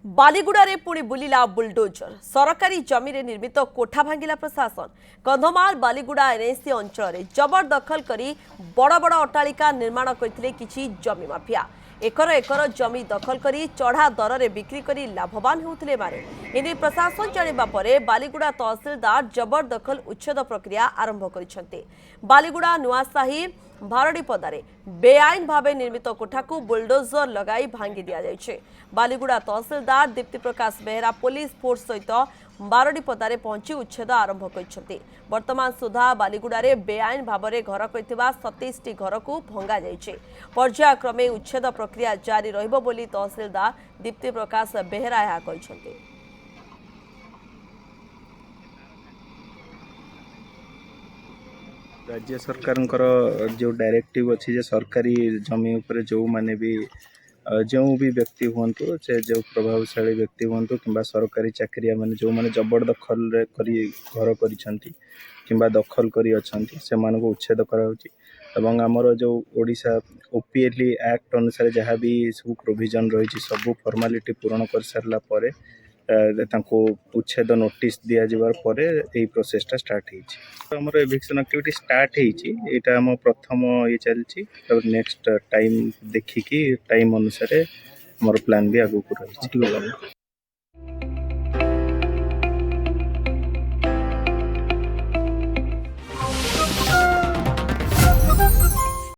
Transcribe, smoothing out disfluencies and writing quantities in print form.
बालीगुड़े पुणी बुलिला बुलडोजर सरकारी जमी रे निर्मित कोठा भांगिला प्रशासन। कंधमाल बालीगुड़ा एनएसी अंचल जबरदखल करी बड़ बड़ अट्टालिका निर्माण करथिले किछि जमी माफिया। एकर एकर जमी दखल करी चढ़ा दर रे बिक्री करी लाभवान होउथिले मारे। एने प्रशासन जानिबा परे बालीगुड़ा तहसीलदार जबरदखल उच्छेद प्रक्रिया आरंभ करिसेंते। बालीगुड़ा नुआसाही भारडीपदारे बेआईन भावे निर्मित कोठा को बुलडोजर लगाई भांगी दिया जायछे। बालीगुड़ा तहसीलदार दीप्ति प्रकाश बेहरा पुलिस फोर्स सहित बारडीपदारे पहुंची उच्छेद आरंभ करछन्ते। वर्तमान सुधा बालीगुड़ारे बेआईन भावे घर करिथिबा 27 टी घर को भंगा जायछे। पर्यायक्रमे उच्छेद प्रक्रिया जारी रहिबो बोली तहसीलदार दीप्ति प्रकाश बेहरा यहा कहिसन्ते। राज्य सरकार जो डायरेक्टिव अच्छी जे सरकारी जमी उपर जो माने भी जो भी व्यक्ति हूँ से जो प्रभावशाली व्यक्ति हूँ कि सरकारी चाकरिया माने जो माने जबरदखल करी घर कर दखल करी अछंती से मान को उच्छेद कराउची। एवं आमर जो ओडिशा ओपीएलई एक्ट अनुसार जहाँ भी सब प्रोविजन रही सब फॉर्मालिटी पूर्ण कर सारा पर उच्छेद नोटिस दि जावर पर यही प्रोसेसटा स्टार्ट होमर एविक्शन एक्टिविटी स्टार्ट होता आम प्रथम ये चलती नेक्स्ट टाइम देखिकी टाइम अनुसार मोर प्लान भी आगू रही।